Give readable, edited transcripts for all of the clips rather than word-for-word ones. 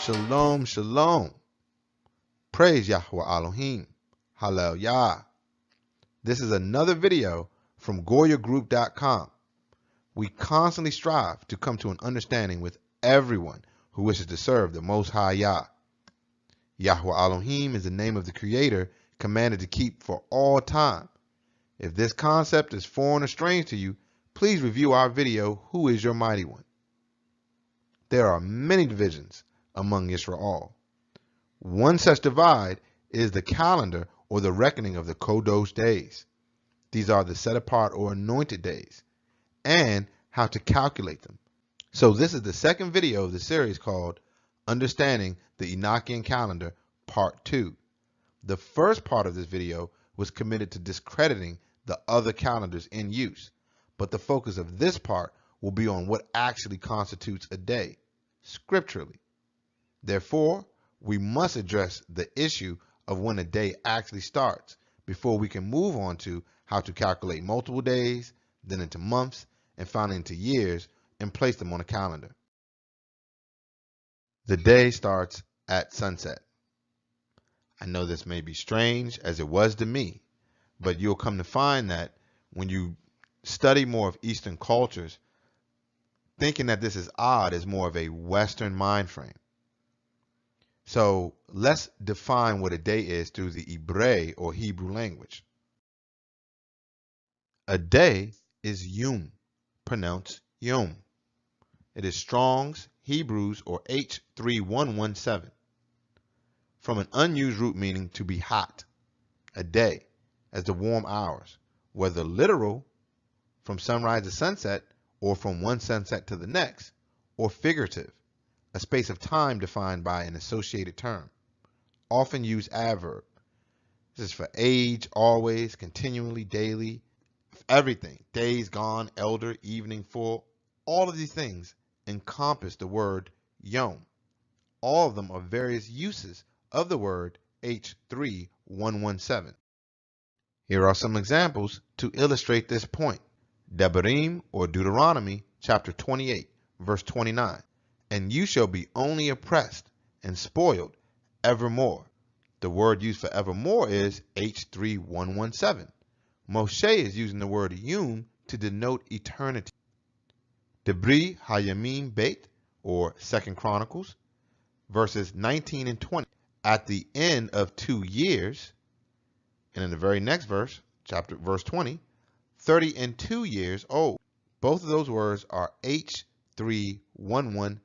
Shalom, shalom. Praise Yahuah Elohim. Hallel Yah. This is another video from GoyaGroup.com. We constantly strive to come to an understanding with everyone who wishes to serve the Most High Yah. Yahuah Elohim is the name of the Creator commanded to keep for all time. If this concept is foreign or strange to you, please review our video, Who is Your Mighty One? There are many divisions among Yashra'al. One such divide is the calendar or the reckoning of the Kodosh days. These are the set apart or anointed days, and how to calculate them. So this is the second video of the series called Understanding the Enochian Calendar Part 2. The first part of this video was committed to discrediting the other calendars in use, but the focus of this part will be on what actually constitutes a day, scripturally. Therefore, we must address the issue of when a day actually starts before we can move on to how to calculate multiple days, then into months, and finally into years, and place them on a calendar. The day starts at sunset. I know this may be strange, as it was to me, but you'll come to find that when you study more of Eastern cultures, thinking that this is odd is more of a Western mind frame. So let's define what a day is through the Ibre or Hebrew language. A day is yom, pronounced yom. It is Strong's, Hebrews, or H3117. From an unused root meaning to be hot, a day, as the warm hours, whether literal, from sunrise to sunset, or from one sunset to the next, or figurative, a space of time defined by an associated term, often used adverb. This is for age, always, continually, daily, everything, days gone, elder, evening, full. All of these things encompass the word yom. All of them are various uses of the word H3117. Here are some examples to illustrate this point. Devarim, or Deuteronomy, chapter 28, verse 29. And you shall be only oppressed and spoiled evermore. The word used for evermore is H3117. Moshe is using the word yom to denote eternity. Debri Hayamim Beit, or 2 Chronicles, verses 19 and 20. At the end of 2 years, and in the very next verse, verse 20, 30 and 2 years old. Both of those words are H3117.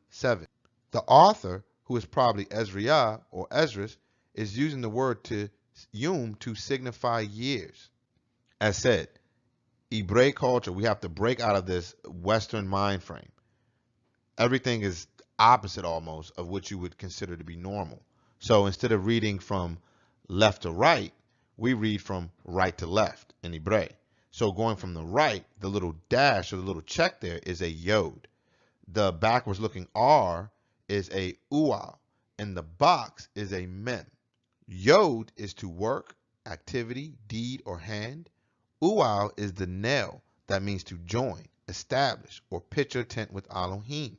The author, who is probably Ezriah or Esdras, is using the word to yom to signify years. As said, Hebraic culture, we have to break out of this Western mind frame. Everything is opposite almost of what you would consider to be normal. So instead of reading from left to right, we read from right to left in Hebrew. So going from the right, the little dash or the little check there is a yod. The backwards looking R is a ual, and the box is a mem. Yod is to work, activity, deed, or hand. Ual is the nail that means to join, establish, or pitch a tent with Elohim.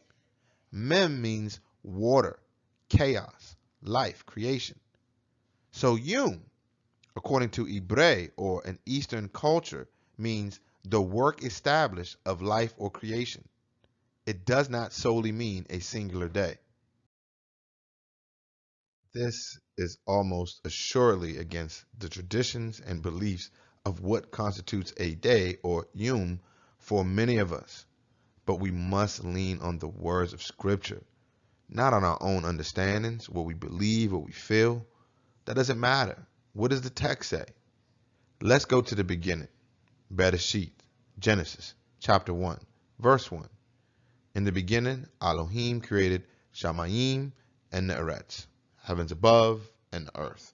Mem means water, chaos, life, creation. So yom, according to Hebraic or an Eastern culture, means the work established of life or creation. It does not solely mean a singular day. This is almost assuredly against the traditions and beliefs of what constitutes a day or yom for many of us. But we must lean on the words of Scripture, not on our own understandings, what we believe, what we feel. That doesn't matter. What does the text say? Let's go to the beginning. Bereshit, Genesis, chapter 1, verse 1. In the beginning, Elohim created Shamayim and Ne'eretz, heavens above and the earth.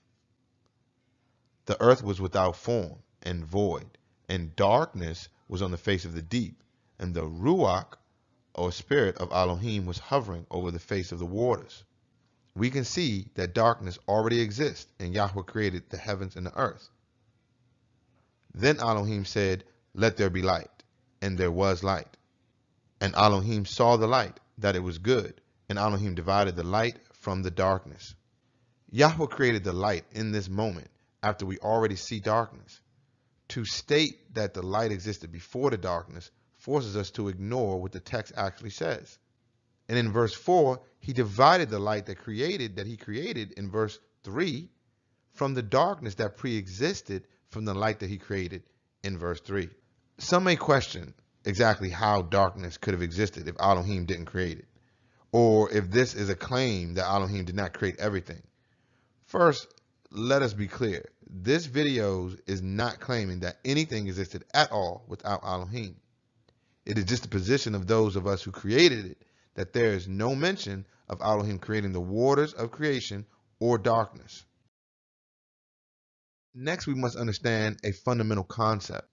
The earth was without form and void, and darkness was on the face of the deep, and the Ruach, or spirit of Elohim, was hovering over the face of the waters. we can see that darkness already exists and Yahuah created the heavens and the earth. Then Elohim said, "Let there be light," and there was light. And Elohim saw the light, that it was good, and Elohim divided the light from the darkness. Yahuah created the light in this moment after we already see darkness. To state that the light existed before the darkness forces us to ignore what the text actually says. And in verse 4, he divided the light that he created in verse 3 from the darkness that pre-existed from the light that he created in verse 3. Some may question exactly how darkness could have existed if Elohim didn't create it, or if this is a claim that Elohim did not create everything. First, let us be clear. This video is not claiming that anything existed at all without Elohim. It is just the position of those of us who created it that there is no mention of Elohim creating the waters of creation or darkness. Next, we must understand a fundamental concept.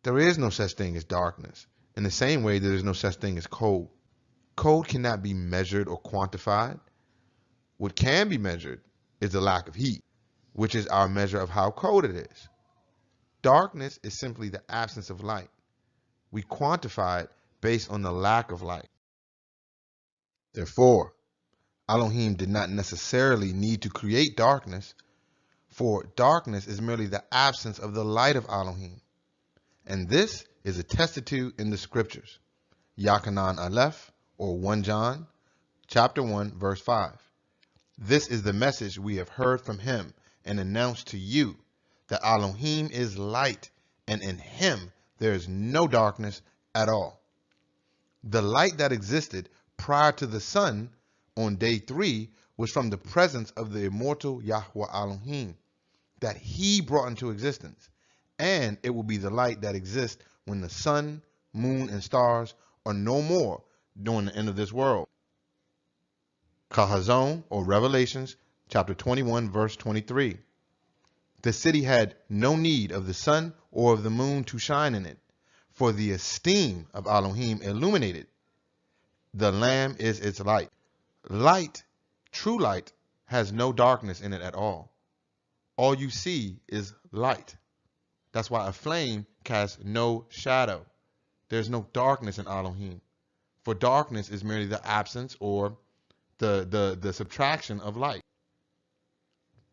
There is no such thing as darkness, in the same way there is no such thing as cold. Cold cannot be measured or quantified. What can be measured is the lack of heat, which is our measure of how cold it is. Darkness is simply the absence of light. We quantify it based on the lack of light. Therefore, Elohim did not necessarily need to create darkness, for darkness is merely the absence of the light of Elohim. And this is attested to in the scriptures. Yachanan Aleph, or 1 John, chapter 1, verse 5. This is the message we have heard from him and announced to you, that Elohim is light, and in him there is no darkness at all. The light that existed prior to the sun on day 3 was from the presence of the immortal Yahuah Elohim that he brought into existence, and it will be the light that exists when the sun, moon, and stars are no more during the end of this world. Kahazon, or Revelations, chapter 21, verse 23. The city had no need of the sun or of the moon to shine in it, for the esteem of Elohim illuminated. The Lamb is its light. Light, true light, has no darkness in it at all. All you see is light. That's why a flame casts no shadow. There's no darkness in Elohim, for darkness is merely the absence or the subtraction of light.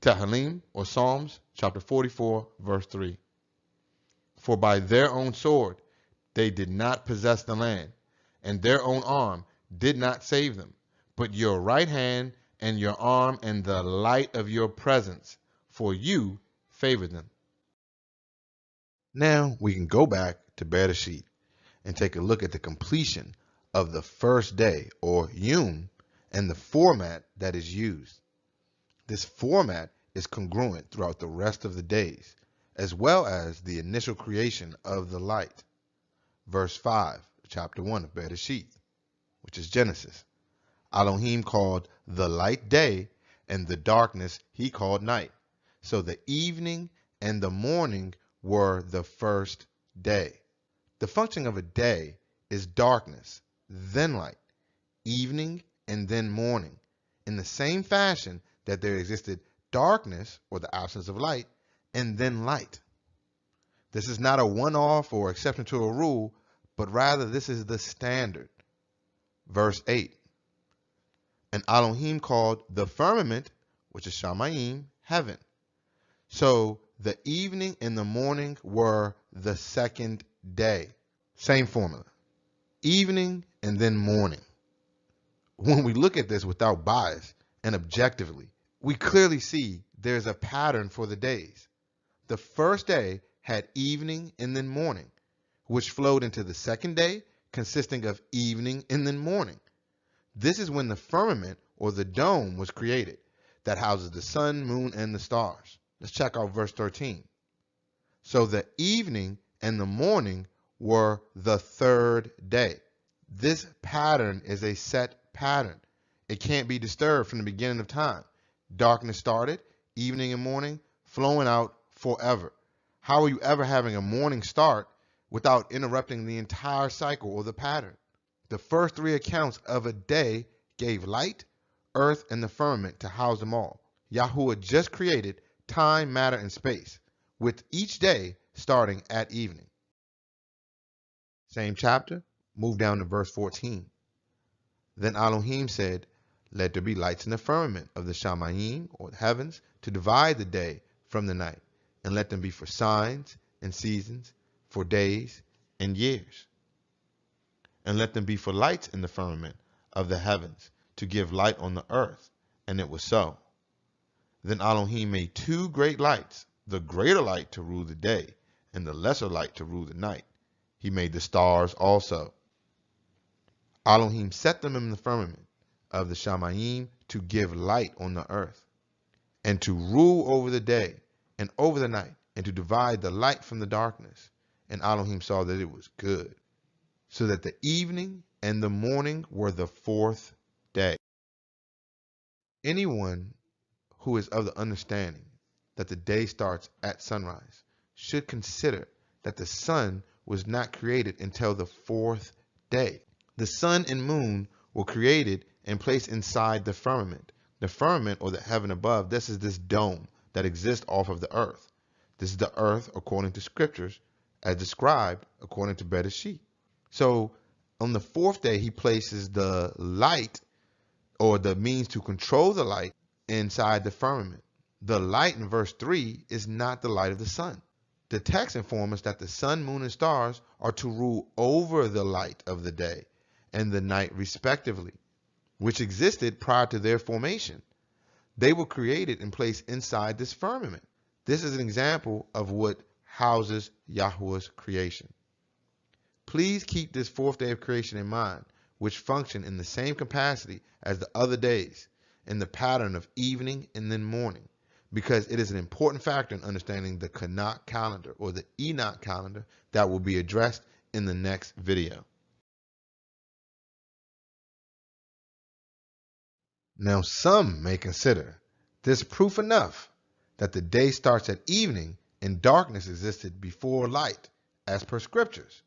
Tehillim, or Psalms, chapter 44, verse 3. For by their own sword they did not possess the land, and their own arm did not save them, but your right hand and your arm and the light of your presence, for you favored them. Now we can go back to Bereshit and take a look at the completion of the first day, or Yom, and the format that is used. This format is congruent throughout the rest of the days, as well as the initial creation of the light. Verse 5, chapter 1 of Bereshit, which is Genesis. Elohim called the light day, and the darkness he called night. So the evening and the morning were the first day. The function of a day is darkness, then light, evening, and then morning, in the same fashion that there existed darkness, or the absence of light, and then light. This is not a one-off or exception to a rule, but rather this is the standard. Verse 8. And Elohim called the firmament, which is Shamayim, heaven. So the evening and the morning were the second day. Same formula. Evening and then morning. When we look at this without bias and objectively, we clearly see there's a pattern for the days. The first day had evening and then morning, which flowed into the second day, consisting of evening and then morning. This is when the firmament, or the dome, was created, that houses the sun, moon, and the stars. Let's check out verse 13. So the evening and the morning were the third day. This pattern is a set pattern. It can't be disturbed from the beginning of time. Darkness started, evening and morning, flowing out forever. How are you ever having a morning start without interrupting the entire cycle or the pattern? The first 3 accounts of a day gave light, earth, and the firmament to house them all. Yahuah just created time, matter, and space, with each day starting at evening. Same chapter, move down to verse 14. Then Elohim said, let there be lights in the firmament of the Shamayim, or the heavens, to divide the day from the night, and let them be for signs and seasons, for days and years. And let them be for lights in the firmament of the heavens, to give light on the earth. And it was so. Then Elohim made two great lights, the greater light to rule the day, and the lesser light to rule the night. He made the stars also. Elohim set them in the firmament of the Shamayim to give light on the earth, and to rule over the day and over the night, and to divide the light from the darkness. And Elohim saw that it was good. So that the evening and the morning were the fourth day. Anyone who is of the understanding that the day starts at sunrise should consider that the sun was not created until the fourth day. The sun and moon were created and placed inside the firmament. The firmament, or the heaven above, this is this dome that exists off of the earth. This is the earth according to scriptures, as described according to Bereshit. So on the fourth day, he places the light, or the means to control the light, inside the firmament. The light in verse 3 is not the light of the sun. The text informs us that the sun, moon, and stars are to rule over the light of the day and the night respectively, which existed prior to their formation. They were created and placed inside this firmament. This is an example of what houses Yahuah's creation. Please keep this fourth day of creation in mind, which function in the same capacity as the other days, in the pattern of evening and then morning, because it is an important factor in understanding the Khanok calendar, or the Enoch calendar, that will be addressed in the next video. Now, some may consider this proof enough that the day starts at evening and darkness existed before light, as per scriptures.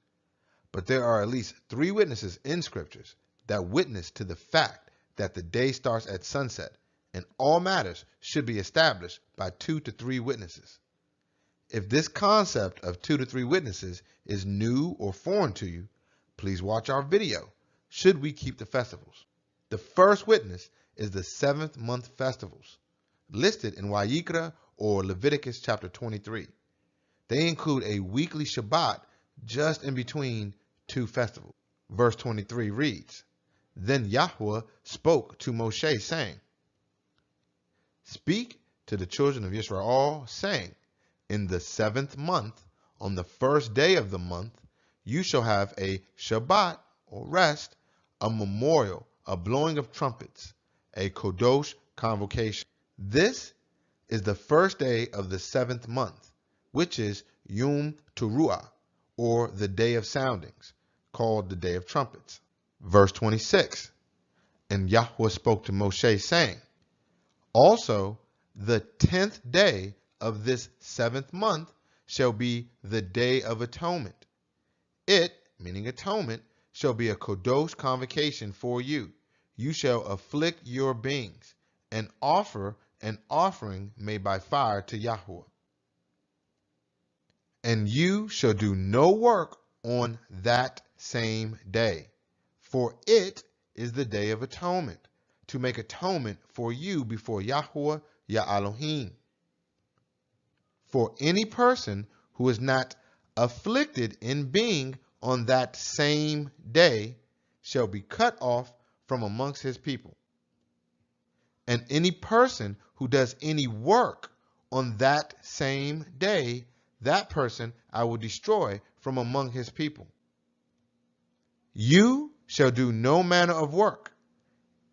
But there are at least 3 witnesses in scriptures that witness to the fact that the day starts at sunset, and all matters should be established by 2 to 3 witnesses. If this concept of 2 to 3 witnesses is new or foreign to you, please watch our video, Should We Keep the Festivals? The first witness is the 7th month festivals, listed in Vayikra or Leviticus chapter 23. They include a weekly Shabbat just in between 2 festivals. Verse 23 reads, Then Yahuah spoke to Moshe, saying, Speak to the children of Yashra'al, saying, In the 7th month, on the first day of the month, you shall have a Shabbat, or rest, a memorial, a blowing of trumpets, a Kodosh convocation. This is the first day of the 7th month, which is Yom Teruah, or the day of soundings, called the day of trumpets. Verse 26, And Yahuah spoke to Moshe, saying, Also the 10th day of this 7th month shall be the day of atonement. It, meaning atonement, shall be a Kodosh convocation for you. You shall afflict your beings, and offer an offering made by fire to Yahuah. And you shall do no work on that same day, for it is the day of atonement, to make atonement for you before Yahuah, Ya Elohim. For any person who is not afflicted in being on that same day shall be cut off from amongst his people. And any person who does any work on that same day, that person I will destroy from among his people. You shall do no manner of work.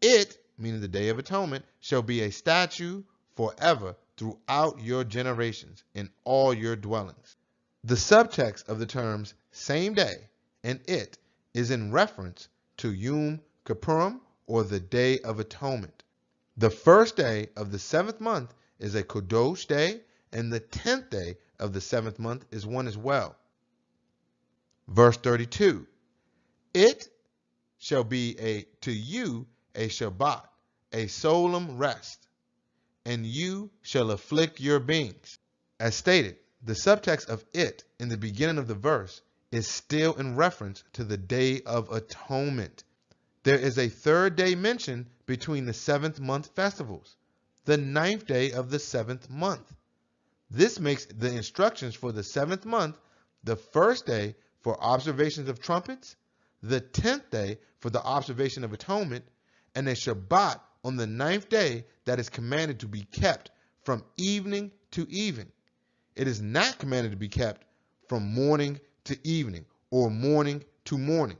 It, meaning the Day of Atonement, shall be a statute forever throughout your generations in all your dwellings. The subtext of the terms same day and it is in reference to Yom Kippurim, or the Day of Atonement. The first day of the 7th month is a Kodosh day, and the 10th day of the 7th month is one as well. Verse 32, It shall be to you a Shabbat, a solemn rest, and you shall afflict your beings. As stated, the subtext of it in the beginning of the verse is still in reference to the Day of Atonement. There is a third day mentioned between the 7th month festivals, the 9th day of the 7th month. This makes the instructions for the 7th month the first day for observations of trumpets, the 10th day for the observation of atonement, and a Shabbat on the 9th day that is commanded to be kept from evening to evening. It is not commanded to be kept from morning to evening or morning to morning.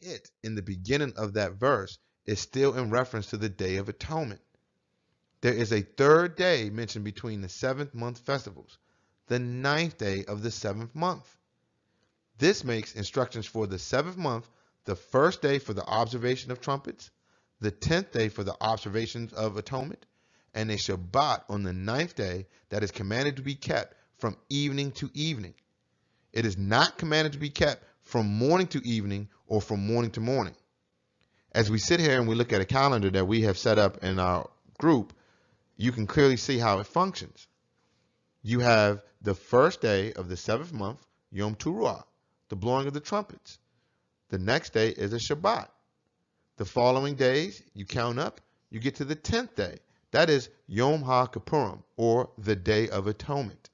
It in the beginning of that verse is still in reference to the Day of Atonement. There is a third day mentioned between the 7th month festivals, the 9th day of the 7th month. This makes instructions for the 7th month the first day for the observation of trumpets, the 10th day for the observations of atonement, and a Shabbat on the 9th day that is commanded to be kept from evening to evening. It is not commanded to be kept from morning to evening or from morning to morning. As we sit here and we look at a calendar that we have set up in our group, you can clearly see how it functions. You have the first day of the 7th month, Yom Teruah, the blowing of the trumpets. The next day is a Shabbat. The following days, you count up, you get to the 10th day. That is Yom HaKippurim, or the Day of Atonement.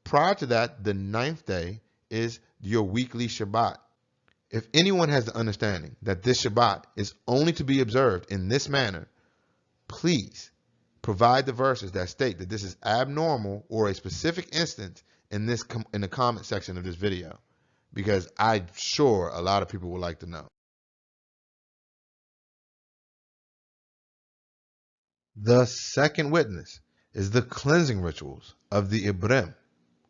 Prior to that, the 9th day is your weekly Shabbat. If anyone has the understanding that this Shabbat is only to be observed in this manner, please provide the verses that state that this is abnormal or a specific instance in the comment section of this video, because I'm sure a lot of people would like to know. The second witness is the cleansing rituals of the Ibrim,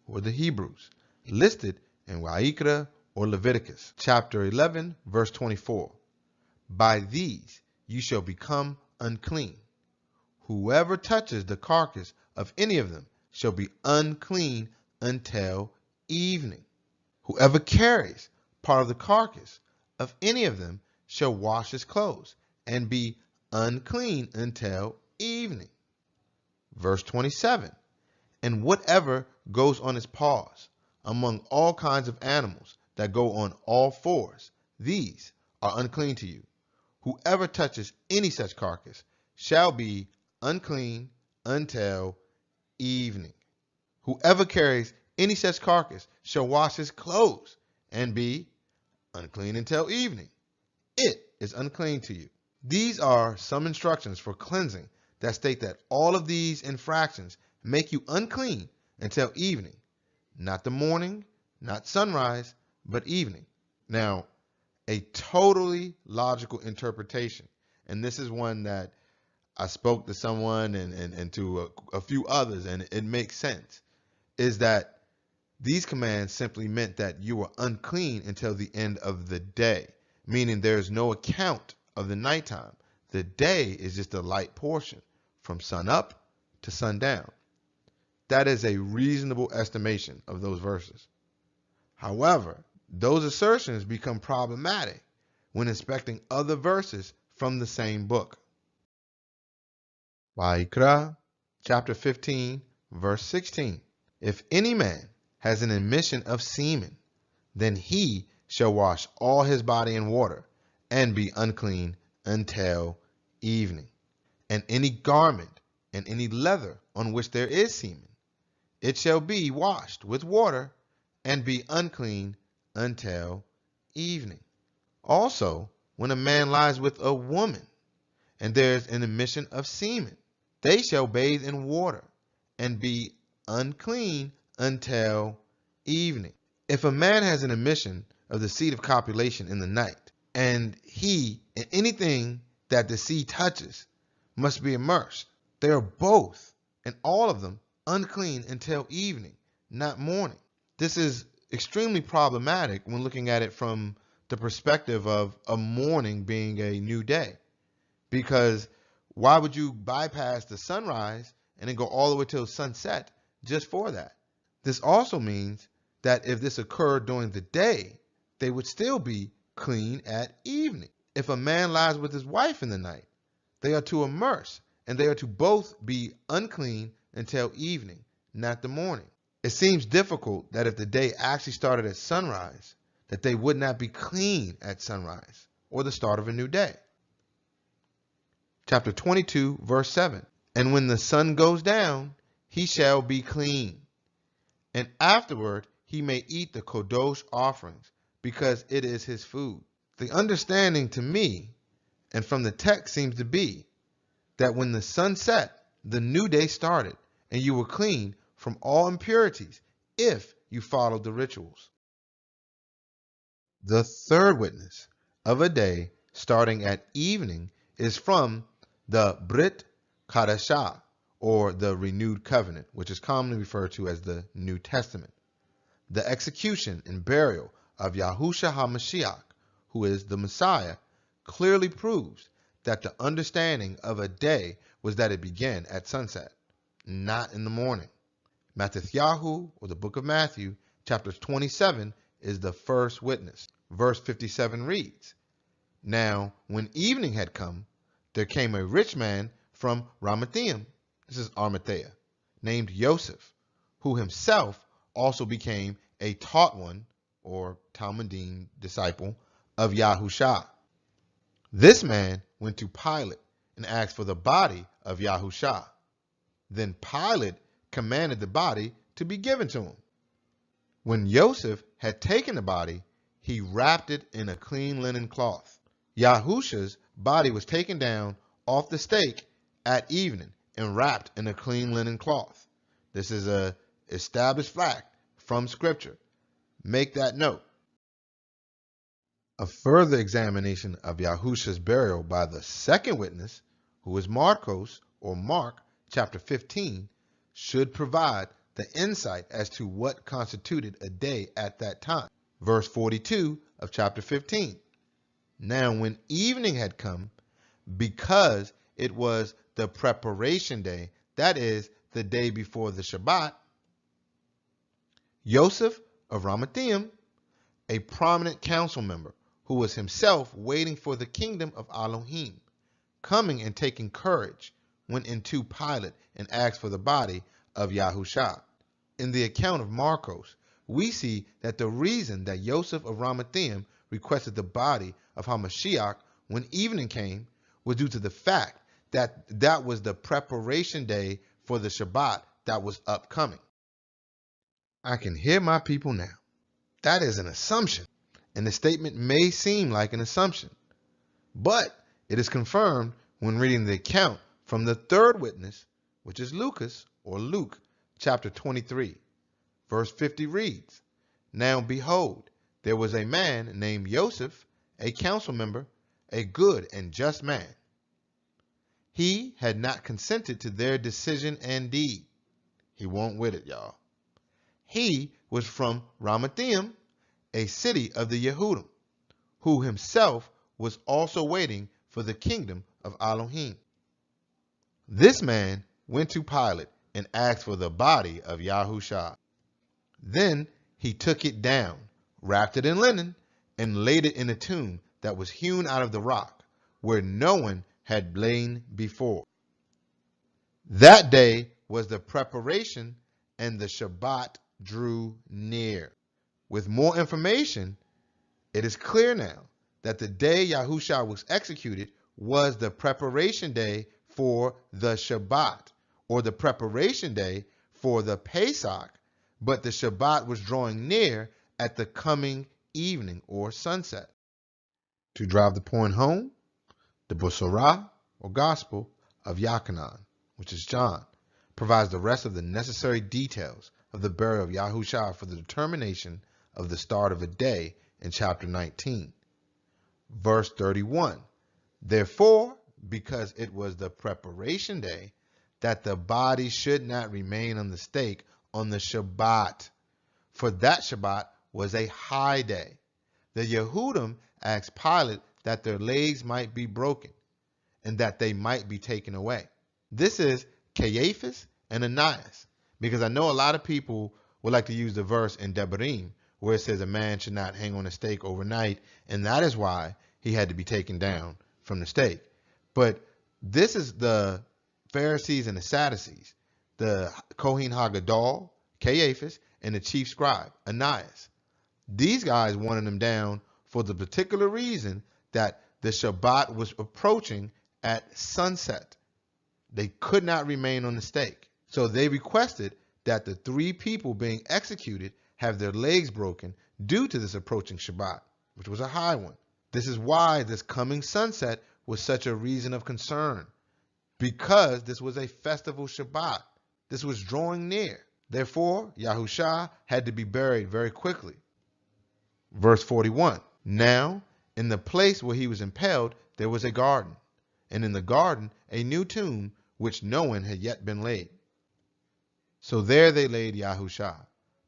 or the Hebrews, listed in Wa'ikra or Leviticus, chapter 11, verse 24. By these you shall become unclean. Whoever touches the carcass of any of them shall be unclean until evening. Whoever carries part of the carcass of any of them shall wash his clothes and be unclean until evening. Verse 27. And whatever goes on its paws among all kinds of animals that go on all fours, these are unclean to you. Whoever touches any such carcass shall be unclean until evening. Whoever carries any such carcass shall wash his clothes and be unclean until evening. It is unclean to you. These are some instructions for cleansing that state that all of these infractions make you unclean until evening. Not the morning, not sunrise, but evening. Now, a totally logical interpretation, and this is one that I spoke to someone and to a few others, and it makes sense, is that these commands simply meant that you were unclean until the end of the day, meaning there's no account of the nighttime. The day is just a light portion from sun up to sundown. That is a reasonable estimation of those verses. However, those assertions become problematic when inspecting other verses from the same book. Wa'ikra, chapter 15, verse 16. If any man has an emission of semen, then he shall wash all his body in water and be unclean until evening. And any garment and any leather on which there is semen, it shall be washed with water and be unclean until evening. Also, when a man lies with a woman and there's an emission of semen, they shall bathe in water and be unclean until evening. If a man has an emission of the seed of copulation in the night, and he and anything that the seed touches must be immersed, they are both and all of them unclean until evening, not morning. This is extremely problematic when looking at it from the perspective of a morning being a new day. Because why would you bypass the sunrise and then go all the way till sunset just for that? This also means that if this occurred during the day, they would still be clean at evening. if a man lies with his wife in the night, they are to immerse, and they are to both be unclean until evening, not the morning. It seems difficult that if the day actually started at sunrise, that they would not be clean at sunrise or the start of a new day. Chapter 22, verse 7. And when the sun goes down, he shall be clean. And afterward he may eat the Kodosh offerings, because it is his food. The understanding to me, and from the text, seems to be that when the sun set, the new day started, and you were clean from all impurities if you followed the rituals. The third witness of a day starting at evening is from the Brit Chadashah, or the renewed covenant, which is commonly referred to as the New Testament. The execution and burial of Yahushua HaMashiach, who is the Messiah, clearly proves that the understanding of a day was that it began at sunset, not in the morning. Yahuah, or the book of Matthew, chapter 27, is the first witness. Verse 57 reads, Now, when evening had come, there came a rich man from Ramathaim, this is Arimathea, named Joseph, who himself also became a taught one, or Talmudim disciple, of Yahushua. This man went to Pilate and asked for the body of Yahushua. Then Pilate commanded the body to be given to him. When Joseph had taken the body, he wrapped it in a clean linen cloth. Yahushua's body was taken down off the stake at evening and wrapped in a clean linen cloth. This is an established fact from Scripture. Make that note. A further examination of Yahushua's burial by the second witness, who is Marcos, or Mark, chapter 15, should provide the insight as to what constituted a day at that time. Verse 42 of chapter 15. Now when evening had come, because it was the preparation day, that is, the day before the Shabbat, Joseph of Ramathaim, a prominent council member who was himself waiting for the kingdom of Elohim, coming and taking courage, went into Pilate and asked for the body of Yahushua. In the account of Marcos, we see that the reason that Joseph of Ramathaim requested the body of HaMashiach when evening came was due to the fact that that was the preparation day for the Shabbat that was upcoming. I can hear my people now. That is an assumption, and the statement may seem like an assumption, but it is confirmed when reading the account from the third witness, which is Lucas, or Luke, chapter 23. Verse 50 reads, Now behold, there was a man named Joseph, a council member, a good and just man. He had not consented to their decision and deed. He won't with it, y'all. He was from Ramathaim, a city of the Yehudim, who himself was also waiting for the kingdom of Elohim. This man went to Pilate and asked for the body of Yahushua. Then he took it down, wrapped it in linen, and laid it in a tomb that was hewn out of the rock, where no one had lain before. That day was the preparation, and the Shabbat drew near. With more information, it is clear now that the day Yahushua was executed was the preparation day for the Shabbat, or the preparation day for the Pesach, but the Shabbat was drawing near at the coming evening or sunset. To drive the point home, the Busorah, or Gospel, of Yochanan, which is John, provides the rest of the necessary details of the burial of Yahushua for the determination of the start of a day in chapter 19. Verse 31, Therefore, because it was the preparation day, that the body should not remain on the stake on the Shabbat, for that Shabbat was a high day. The Yehudim asked Pilate that their legs might be broken and that they might be taken away. This is Caiaphas and Ananias, because I know a lot of people would like to use the verse in Devarim where it says a man should not hang on a stake overnight, and that is why he had to be taken down from the stake. But this is the Pharisees and the Sadducees, the Kohen Hagadol, Caiaphas, and the chief scribe, Ananias. These guys wanted him down for the particular reason that the Shabbat was approaching at sunset. They could not remain on the stake. So they requested that the 3 people being executed have their legs broken due to this approaching Shabbat, which was a high one. This is why this coming sunset was such a reason of concern, because this was a festival Shabbat. This was drawing near. Therefore, Yahushua had to be buried very quickly. Verse 41, now in the place where he was impaled, there was a garden, and in the garden a new tomb, which no one had yet been laid. So there they laid Yahushua,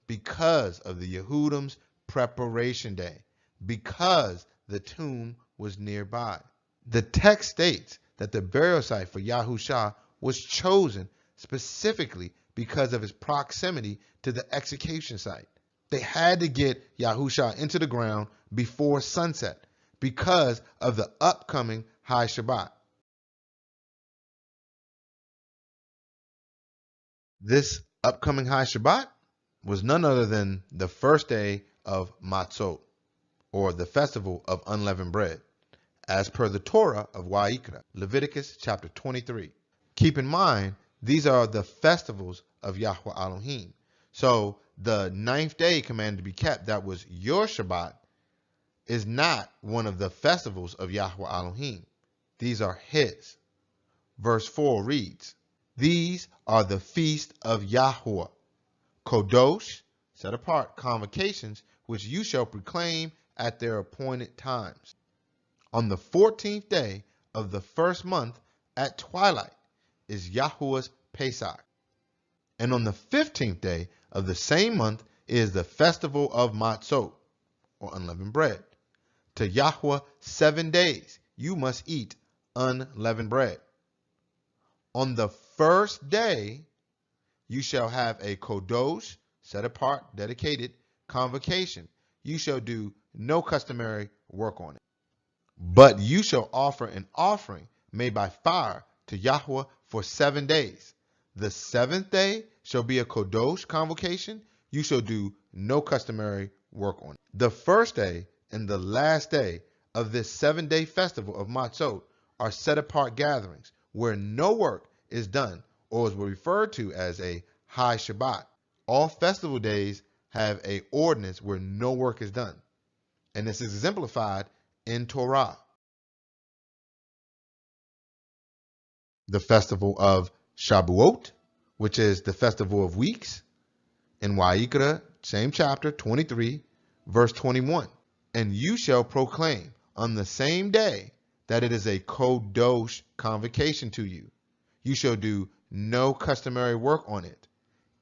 because of the Yehudim's preparation day, because the tomb was nearby. The text states that the burial site for Yahushua was chosen specifically because of his proximity to the execution site. They had to get Yahushua into the ground before sunset because of the upcoming High Shabbat. This upcoming High Shabbat was none other than the first day of Matzot, or the festival of unleavened bread, as per the Torah of Wa'ikra, Leviticus chapter 23. Keep in mind, these are the festivals of Yahuah Elohim. So the 9th day commanded to be kept, that was your Shabbat, is not one of the festivals of Yahuah Elohim. These are his. Verse 4 reads, these are the feast of Yahuah, Kodosh, set apart convocations, which you shall proclaim at their appointed times. On the 14th day of the first month at twilight is Yahuwah's Pesach. And on the 15th day of the same month is the festival of Matzot, or unleavened bread. To Yahuwah 7 days you must eat unleavened bread. On the first day you shall have a Kodosh, set apart, dedicated convocation. You shall do no customary work on it. But you shall offer an offering made by fire to Yahuwah for 7 days. The 7th day shall be a Kodosh convocation. You shall do no customary work on it. The first day and the last day of this 7-day festival of Matzot are set apart gatherings where no work is done, or is referred to as a High Shabbat. All festival days have an ordinance where no work is done, and this is exemplified in Torah. The festival of Shabuot, which is the festival of weeks, in Wa'ikra, same chapter, 23, verse 21. And you shall proclaim on the same day that it is a Kodosh convocation to you. You shall do no customary work on it.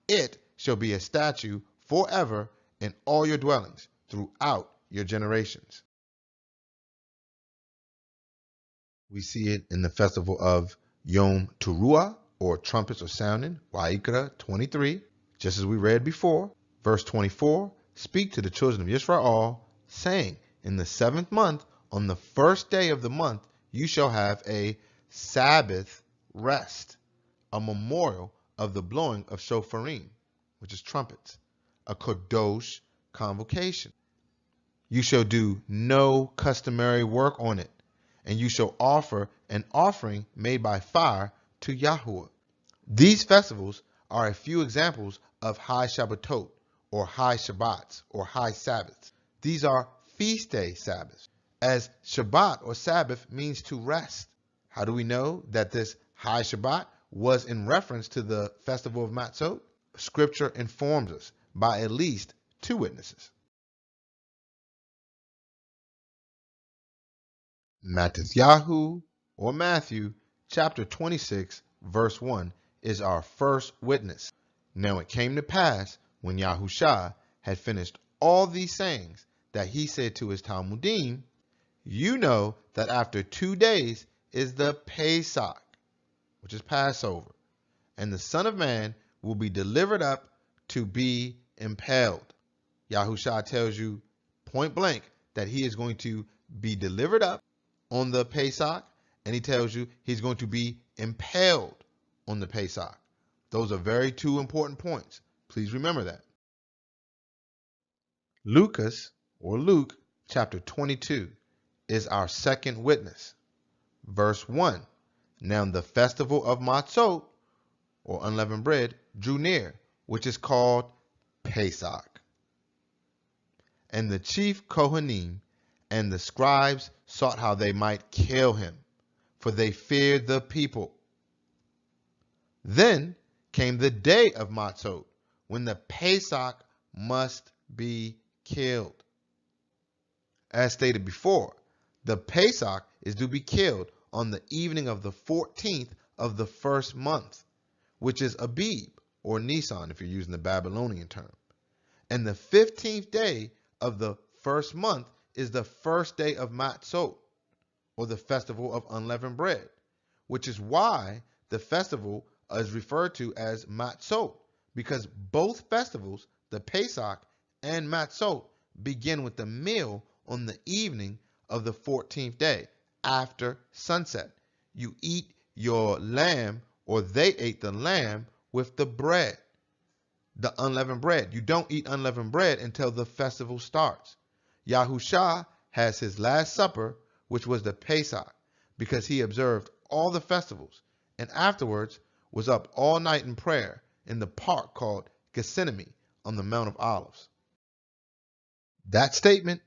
It shall be a statute forever in all your dwellings throughout your generations. We see it in the festival of Yom Teruah, or trumpets or sounding, Wa'ikra 23, just as we read before. Verse 24, speak to the children of Yashra'al, saying, in the 7th month, on the first day of the month, you shall have a Sabbath rest, a memorial of the blowing of shofarim, which is trumpets, a Kodosh convocation. You shall do no customary work on it, and you shall offer an offering made by fire to Yahuwah. These festivals are a few examples of High Shabbatot, or High Shabbats, or High Sabbaths. These are feast day Sabbaths, as Shabbat or Sabbath means to rest. How do we know that this High Shabbat was in reference to the festival of Matzot? Scripture informs us by at least 2 witnesses. Yahuah, or Matthew, chapter 26, verse 1, is our first witness. Now it came to pass, when Yahushua had finished all these sayings, that he said to his Talmudim, you know that after 2 days is the Pesach, which is Passover, and the Son of Man will be delivered up to be impaled. Yahushua tells you point blank that he is going to be delivered up on the Pesach, and he tells you he's going to be impaled on the Pesach. Those are very two important points. Please remember that. Luke, chapter 22, is our second witness. Verse 1, now the festival of Matzot, or unleavened bread, drew near, which is called Pesach. And the chief Kohanim and the scribes sought how they might kill him, for they feared the people. Then came the day of Matzot, when the Pesach must be killed. As stated before, the Pesach is to be killed on the evening of the 14th of the first month, which is Abib, or Nisan if you're using the Babylonian term. And the 15th day of the first month is the first day of Matzot, or the festival of unleavened bread, which is why the festival is referred to as Matzot, because both festivals, the Pesach and Matzot, begin with the meal on the evening of the 14th day after sunset. You eat your lamb, or they ate the lamb with the bread, the unleavened bread. You don't eat unleavened bread until the festival starts. Yahushua has his last supper, which was the Pesach, because he observed all the festivals and afterwards was up all night in prayer in the park called Gethsemane on the Mount of Olives. That statement,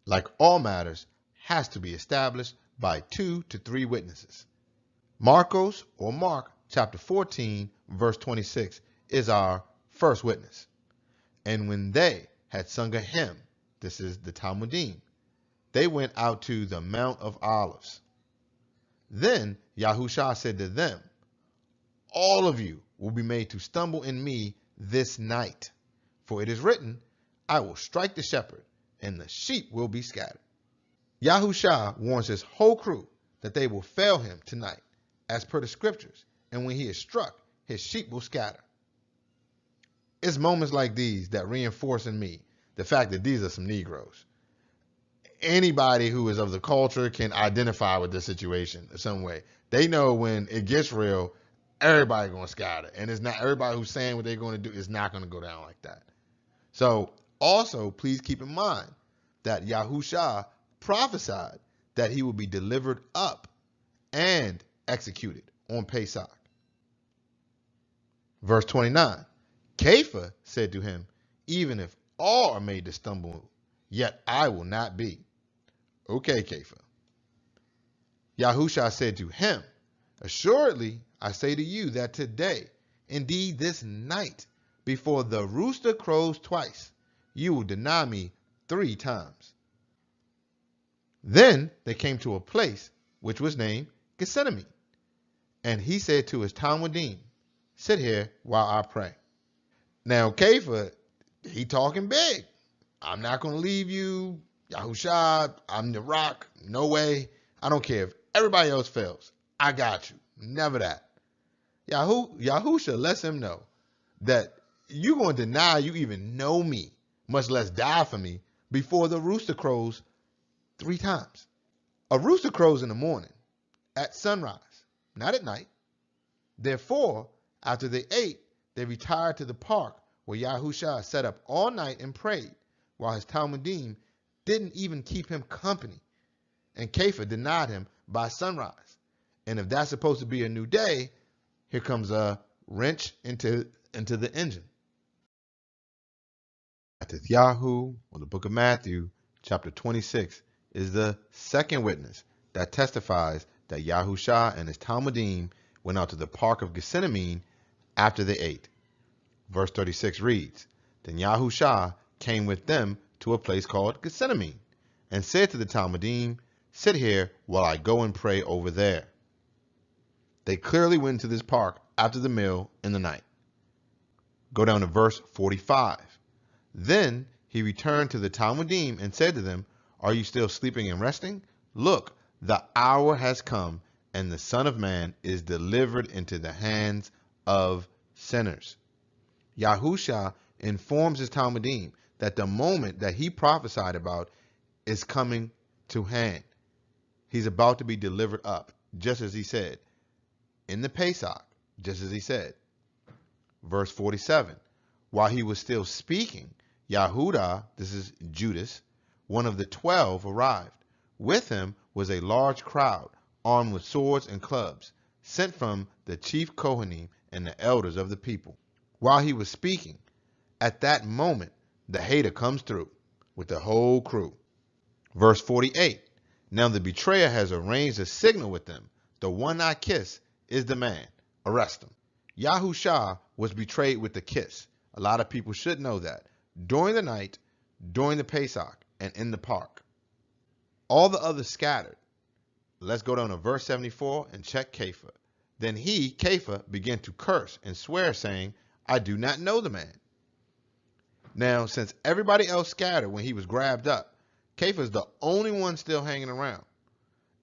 like all matters, has to be established by 2 to 3 witnesses. Marcos, or Mark, chapter 14, verse 26, is our first witness. And when they had sung a hymn, this is the Talmudim, they went out to the Mount of Olives. Then Yahushua said to them, all of you will be made to stumble in me this night. For it is written, I will strike the shepherd, and the sheep will be scattered. Yahushua warns his whole crew that they will fail him tonight, as per the scriptures, and when he is struck, his sheep will scatter. It's moments like these that reinforce in me the fact that these are some Negroes. Anybody who is of the culture can identify with this situation in some way. They know when it gets real, everybody's going to scatter. And it's not everybody who's saying what they're going to do is not going to go down like that. So also, please keep in mind that Yahushua prophesied that he will be delivered up and executed on Pesach. Verse 29, Kepha said to him, even if all are made to stumble, yet I will not be. Okay, Kepha. Yahushua said to him, assuredly, I say to you that today, indeed this night, before the rooster crows twice, you will deny me 3 times. Then they came to a place which was named Gethsemane. And he said to his Talmudim, sit here while I pray. Now, Kepha, he talking big. I'm not going to leave you. Yahushua, I'm the rock. No way. I don't care if everybody else fails. I got you. Never that. Yahushua lets him know that you're going to deny you even know me, much less die for me, before the rooster crows 3 times. A rooster crows in the morning, at sunrise, not at night. Therefore, after they ate, they retired to the park where Yahushua sat up all night and prayed, while his Talmudim didn't even keep him company. And Kepha denied him by sunrise. And if that's supposed to be a new day, here comes a wrench into the engine. Yahuah, or the book of Matthew, chapter 26, is the second witness that testifies that Yahushua and his Talmudim went out to the park of Gethsemane after they ate. Verse 36 reads, then Yahushua came with them to a place called Gethsemane, and said to the Talmudim, sit here while I go and pray over there. They clearly went to this park after the meal in the night. Go down to verse 45. Then he returned to the Talmudim and said to them, are you still sleeping and resting? Look, the hour has come, and the Son of Man is delivered into the hands of sinners. Yahushua informs his Talmudim that the moment that he prophesied about is coming to hand. He's about to be delivered up, just as he said. In the Pesach, just as he said. Verse 47. While he was still speaking, Yahudah, this is Judas, one of the 12, arrived. With him was a large crowd, armed with swords and clubs, sent from the chief Kohanim and the elders of the people. While he was speaking, at that moment, the hater comes through with the whole crew. Verse 48. Now the betrayer has arranged a signal with them. The one I kiss is the man. Arrest him. Yahushua was betrayed with the kiss. A lot of people should know that. During the night, during the Pesach, and in the park. All the others scattered. Let's go down to verse 74 and check Kepha. Then he, Kepha, began to curse and swear, saying, I do not know the man. Now, since everybody else scattered when he was grabbed up, Kepha is the only one still hanging around.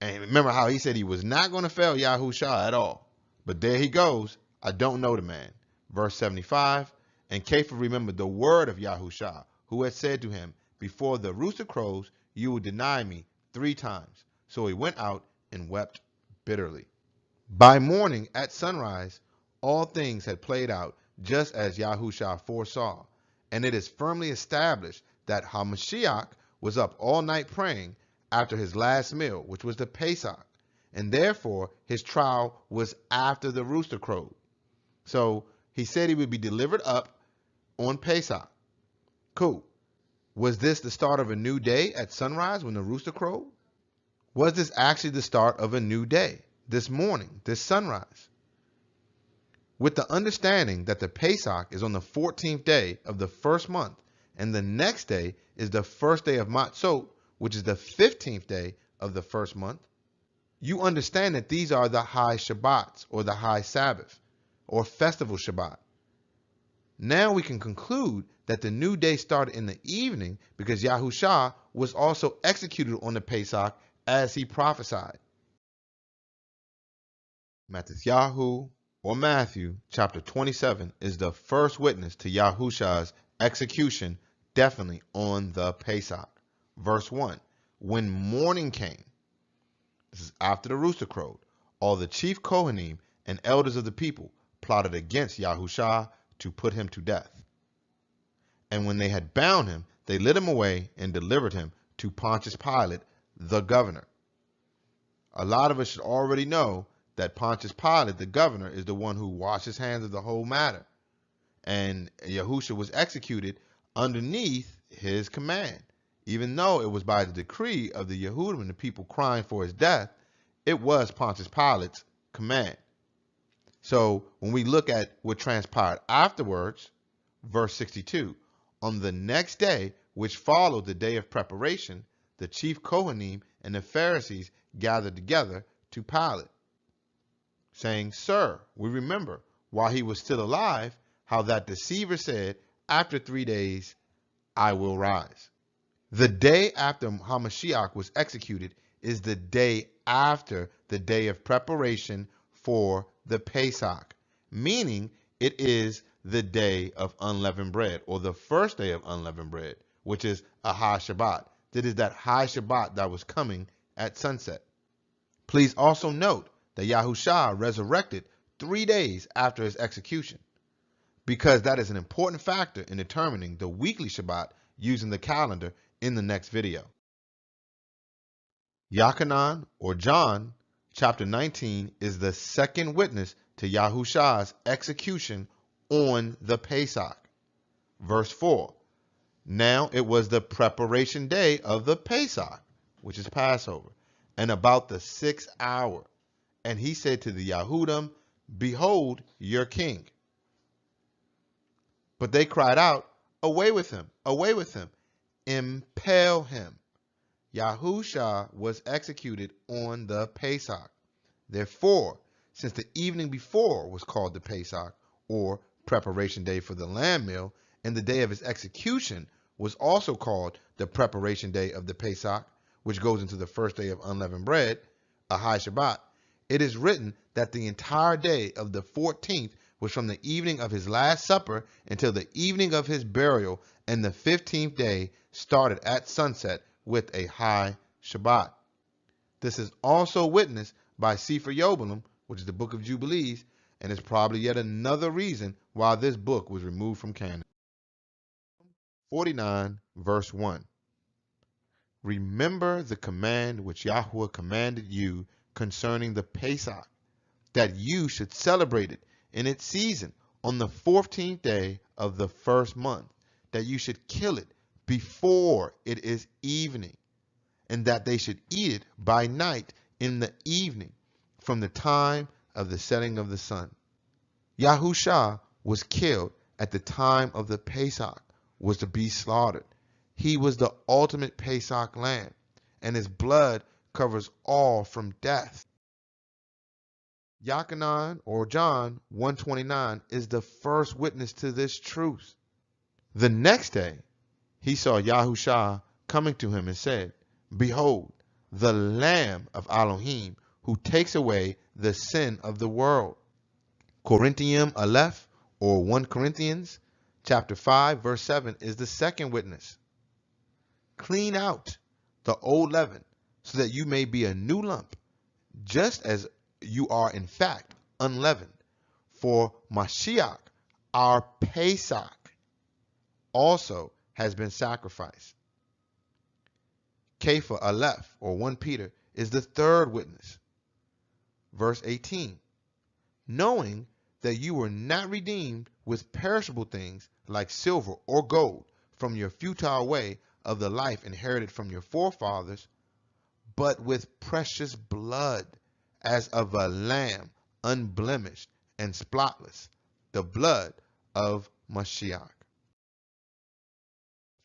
And remember how he said he was not going to fail Yahushua at all. But there he goes. I don't know the man. Verse 75. And Kepha remembered the word of Yahushua, who had said to him, before the rooster crows, you will deny me 3 times. So he went out and wept bitterly. By morning at sunrise, all things had played out just as Yahushua foresaw. And it is firmly established that HaMashiach was up all night praying after his last meal, which was the Pesach. And therefore, his trial was after the rooster crowed. So he said he would be delivered up on Pesach. Cool. Was this the start of a new day at sunrise when the rooster crowed? Was this actually the start of a new day, this morning, this sunrise? With the understanding that the Pesach is on the 14th day of the first month, and the next day is the first day of Matzot, which is the 15th day of the first month, you understand that these are the high Shabbats, or the high Sabbath, or festival Shabbat. Now we can conclude that the new day started in the evening because Yahushua was also executed on the Pesach as he prophesied. Yahu, or Matthew, chapter 27, is the first witness to Yahushua's execution, definitely on the Pesach. Verse 1, when morning came, this is after the rooster crowed, all the chief Kohanim and elders of the people plotted against Yahushua to put him to death. And when they had bound him, they led him away and delivered him to Pontius Pilate, the governor. A lot of us should already know that Pontius Pilate, the governor, is the one who washed his hands of the whole matter. And Yahushua was executed underneath his command. Even though it was by the decree of the Yehudim and the people crying for his death, it was Pontius Pilate's command. So when we look at what transpired afterwards, verse 62, on the next day, which followed the day of preparation, the chief Kohanim and the Pharisees gathered together to Pilate, saying, Sir, we remember, while he was still alive, how that deceiver said, after 3 days, I will rise. The day after HaMashiach was executed is the day after the day of preparation for the Pesach, meaning it is the day of unleavened bread, or the first day of unleavened bread, which is a high Shabbat. That is that high Shabbat that was coming at sunset. Please also note that Yahushua resurrected 3 days after his execution, because that is an important factor in determining the weekly Shabbat using the calendar in the next video. Yochanan, or John, chapter 19, is the second witness to Yahushua's execution on the Pesach. Verse 4, now it was the preparation day of the Pesach, which is Passover, and about the 6th hour. And he said to the Yehudim, behold your king. But they cried out, away with him, impale him. Yahushua was executed on the Pesach. Therefore, since the evening before was called the Pesach, or preparation day for the lamb meal, and the day of his execution was also called the preparation day of the Pesach, which goes into the first day of unleavened bread, a high Shabbat, it is written that the entire day of the 14th was from the evening of his last supper until the evening of his burial, and the 15th day started at sunset with a high Shabbat. This is also witnessed by Sefer Yobelim, which is the book of Jubilees, and is probably yet another reason why this book was removed from canon. 49, verse 1. Remember the command which Yahuah commanded you concerning the Pesach, that you should celebrate it in its season on the 14th day of the first month, that you should kill it before it is evening, and that they should eat it by night in the evening, from the time of the setting of the sun. Yahushua was killed at the time of the Pesach, was to be slaughtered. He was the ultimate Pesach lamb, and his blood covers all from death. Yachanan, or John 1:29, is the first witness to this truth. The next day, he saw Yahushua coming to him and said, Behold, the Lamb of Elohim, who takes away the sin of the world. Corinthians Aleph, or 1 Corinthians, chapter 5, verse 7, is the second witness. Clean out the old leaven, so that you may be a new lump, just as you are in fact unleavened. For Mashiach, our Pesach, also has been sacrificed. Kepha Aleph, or 1 Peter, is the third witness. Verse 18. Knowing that you were not redeemed with perishable things like silver or gold from your futile way of the life inherited from your forefathers, but with precious blood, as of a lamb, unblemished and spotless, the blood of Mashiach.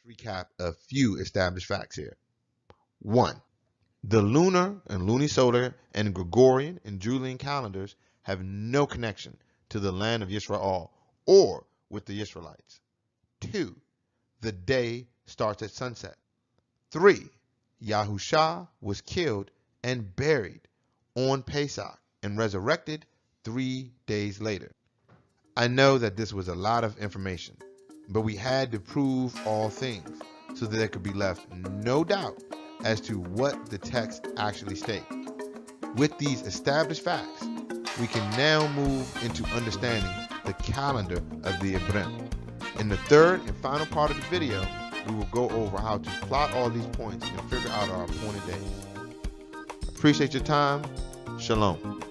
Let's recap a few established facts here. 1. The lunar and lunisolar and Gregorian and Julian calendars have no connection to the land of Yashra'al or with the Israelites. 2. The day starts at sunset. 3. Yahushua was killed and buried on Pesach and resurrected 3 days later. I know that this was a lot of information, but we had to prove all things so that there could be left no doubt as to what the text actually states. With these established facts, we can now move into understanding the calendar of the Ibrim. In the third and final part of the video, we will go over how to plot all these points and figure out our appointed days. Appreciate your time. Shalom.